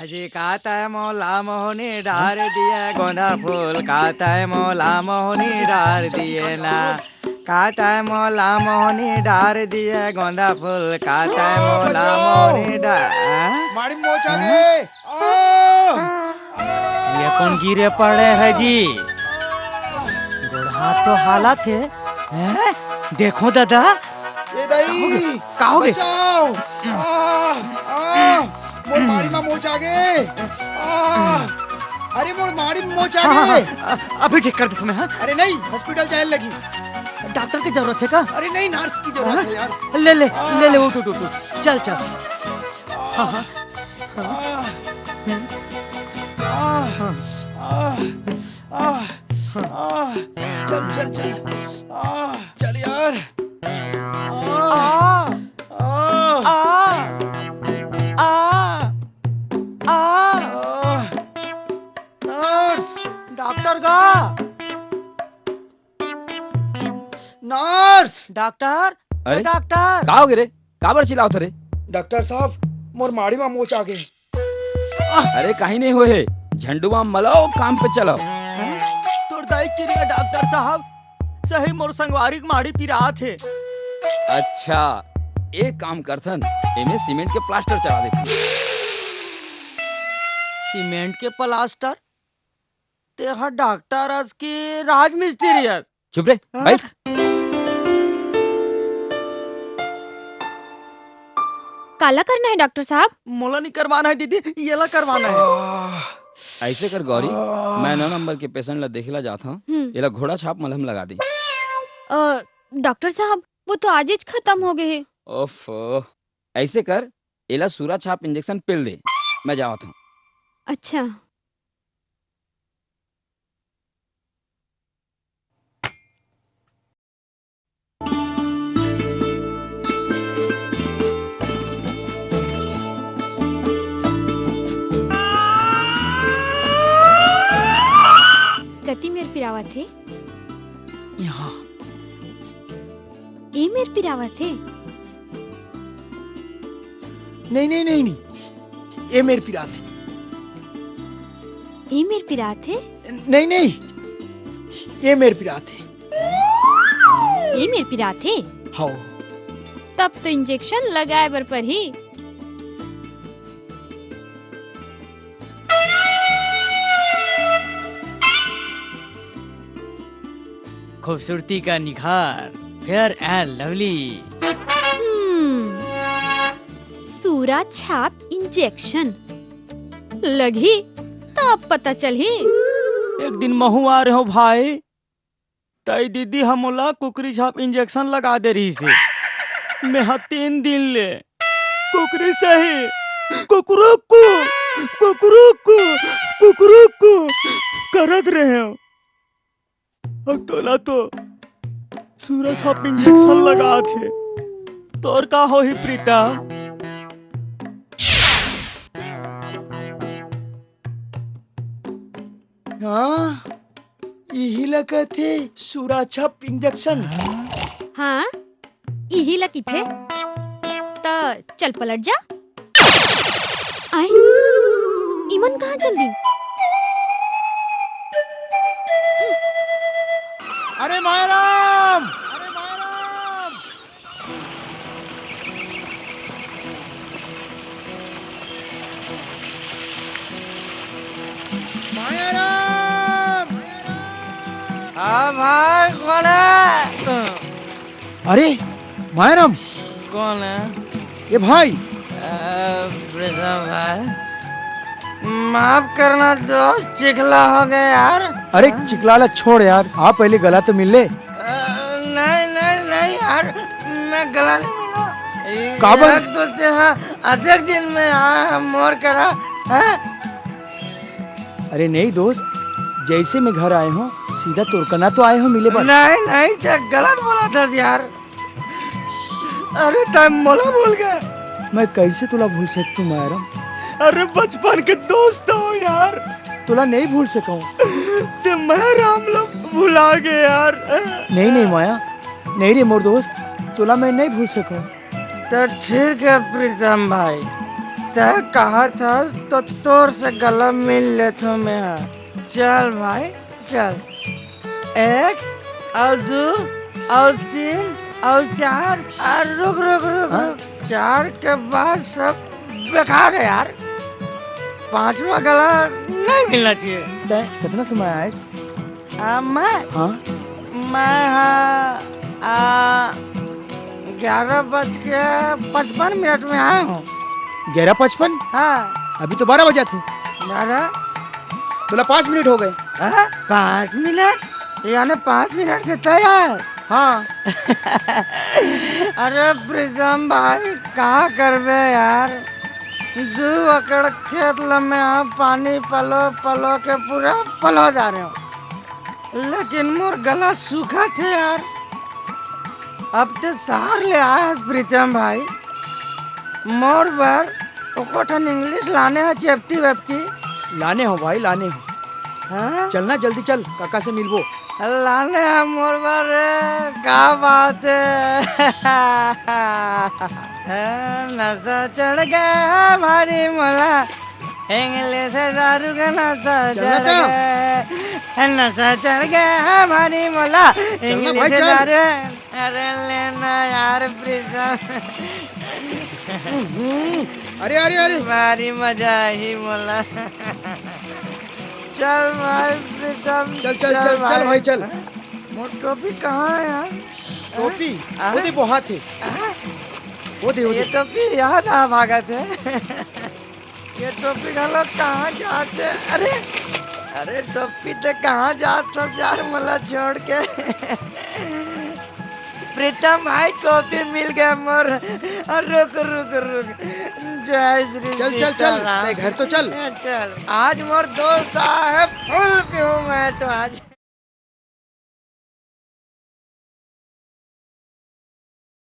अजी कहता है मौला मोहनी डार दिए गोंदा फूल कहता है मौला मोहनी डार दिए ना कहता है मौला मोहनी डार दिए गोंदा फूल कहता है मौला मोहनी डार माड़ी मोच आ गए। ये कौन गिरे पड़े है जी? गोड़ हाथ तो हालत है हैं? देखो दादा ए दाई कहोगे? बचाओ। मोर माड़ी में मोच आ गए। अरे मोर माड़ी में मोच आ गए। अभी ठीक कर दे तुम्हें। हाँ? अरे नहीं, हॉस्पिटल जाए लगी। डॉक्टर की जरूरत है का? अरे नहीं, नर्स की जरूरत है यार। ले ले ले ले उठ उठ उठ चल चल। हाँ हाँ चल चल चल चल यार। नर्स डॉक्टर का नर्स डॉक्टर अरे डॉक्टर का हो गए रे? काबर चिल्लाओ थे रे? डॉक्टर साहब मोर माड़ी में मोच आ गए। अरे कहीं नहीं हुए, झंडुआ मलाओ, काम पे चलो। तोर दाई क्रिया डॉक्टर साहब सही मोर संगवारी के माड़ी पिरा थे। अच्छा एक काम करथन, एमे सीमेंट के प्लास्टर चढ़ा देथन। सीमेंट के प्लास्टर ते हा डॉक्टर अस की राजमिस्त्री अस। चुप रे, बैठ। काला करना है डॉक्टर साहब? मोला नहीं करवाना है दीदी, ये ला करवाना है। ऐसे कर गौरी, मैं 9 नंबर के पेशेंट ला देखला जाता हूँ, ये ला घोड़ा छाप मलहम लगा दी। डॉक्टर साहब वो तो आज ही खत्म हो गए हैं। ओफो, ऐसे कर एला सूरा छाप इंजेक्शन पिल दे, मैं जावत हूँ। अच्छा गति मेर पिरावा थे, यहाँ ए मेर पिरावा थे। नहीं नहीं नहीं नहीं, ये मेरे पिरा थे। ए मेर पिरा थे, नहीं नहीं, ये मेरे पिरा थे। ए मेर पिरा थे। हाँ तब तो इंजेक्शन लगाए बर पर ही। खूबसूरती का निखार, फेयर एंड लवली। सूरा छाप इंजेक्शन लगी तब पता चली। एक दिन महू आ रहे हो भाई, तई दीदी हमला कुकरी छाप इंजेक्शन लगा दे रही से। मैं 3 दिन ले कुकरी सही कुकरुकू कुकरुकू कुकरुकू करत रहे हो। अब तोला तो सूरा छाप इंजेक्शन लगा थे। तोर का हो ही प्रीता? हाँ, यही लगा थे सूरा छाप इंजेक्शन। हाँ यही लकी थे तो चल पलट जा। आई इमन कहाँ चल दी? अरे मायराम, अरे मायराम। मायराम, हाँ भाई कौन है? अरे मायराम, कौन है? ये भाई। प्रीतम भाई माफ करना दोस्त, चिखला हो गया यार। अरे चिकलाला छोड़ यार, आप पहले गला तो मिल ले। नहीं नहीं नहीं यार, मैं गला नहीं मिला। काबर? एक तो तेहा अधिक दिन में आया मोर करा है। अरे नहीं दोस्त, जैसे मैं घर आए हूँ सीधा तुरकना तो आए हो मिले पर। नहीं नहीं ते गलत बोला था यार। अरे तब मोला भूल गया। मैं कैसे तुला भूल सकता हूँ मायराम? अरे बचपन के दोस्त हो यार। तुला नहीं भूल सकूं। ते मैं राम लोग भुला गए यार। नहीं नहीं माया, नहीं रे मोर दोस्त, तुला मैं नहीं भूल सकूं। तो ठीक है प्रीतम भाई, तय कहा था तो तोर से गला मिल लेता मैं। चल भाई चल, 1 और 2 और 3 और 4 और रुक रुक रुक हाँ? रुक 4 के बाद सब बेकार है यार। 5वां गला नहीं मिलना चाहिए। तय कितना समय आया इस? मैं हाँ 11:55 में आया हूँ। 11:55? हाँ अभी तो 12 बजे थे। मेरा बोला 5 मिनट हो गए। 5 मिनट यानी 5 मिनट से तैयार। हाँ अरे प्रीतम भाई कहाँ करबे यार, 2 एकड़ खेत लम्बे हम पानी पलो पलो के पूरा पलो जा रहे हो, लेकिन मोर गला सूखा थे यार। अब तो सार ले आया प्रीतम भाई, मोर बर ओकोठन इंग्लिश लाने है चेपती वेपती। लाने हो भाई लाने हो। हाँ चलना जल्दी चल, काका से मिलबो। लाने है मोर बर, क्या बात है। नशा चढ़ गया हमारी मोला, इंग्लिश दारू का नशा चलना चढ़ गया, नशा चढ़ गया हमारी मोला, इंग्लिश भाई, चल। दारू। अरे लेना यार प्रीतम, अरे अरे अरे भारी मजा ही मोला। चल भाई प्रीतम, चल चल चल चल भाई चल। मोर टोपी कहाँ है यार? टोपी हाँ? वो दे वो हाथ है, वो दे वो ये दे। टोपी याद आ भागा थे। ये टोपी का लोग कहाँ जाते? अरे अरे टोपी तो कहाँ जाता यार मला छोड़ के। प्रीतम भाई टोपी मिल गया मोर। रुक रुक रुक, जय श्री चल चल चल, सीताराम। नहीं, घर तो चल। चल आज मोर दोस्त आया है, फुल पीऊँ मैं तो आज।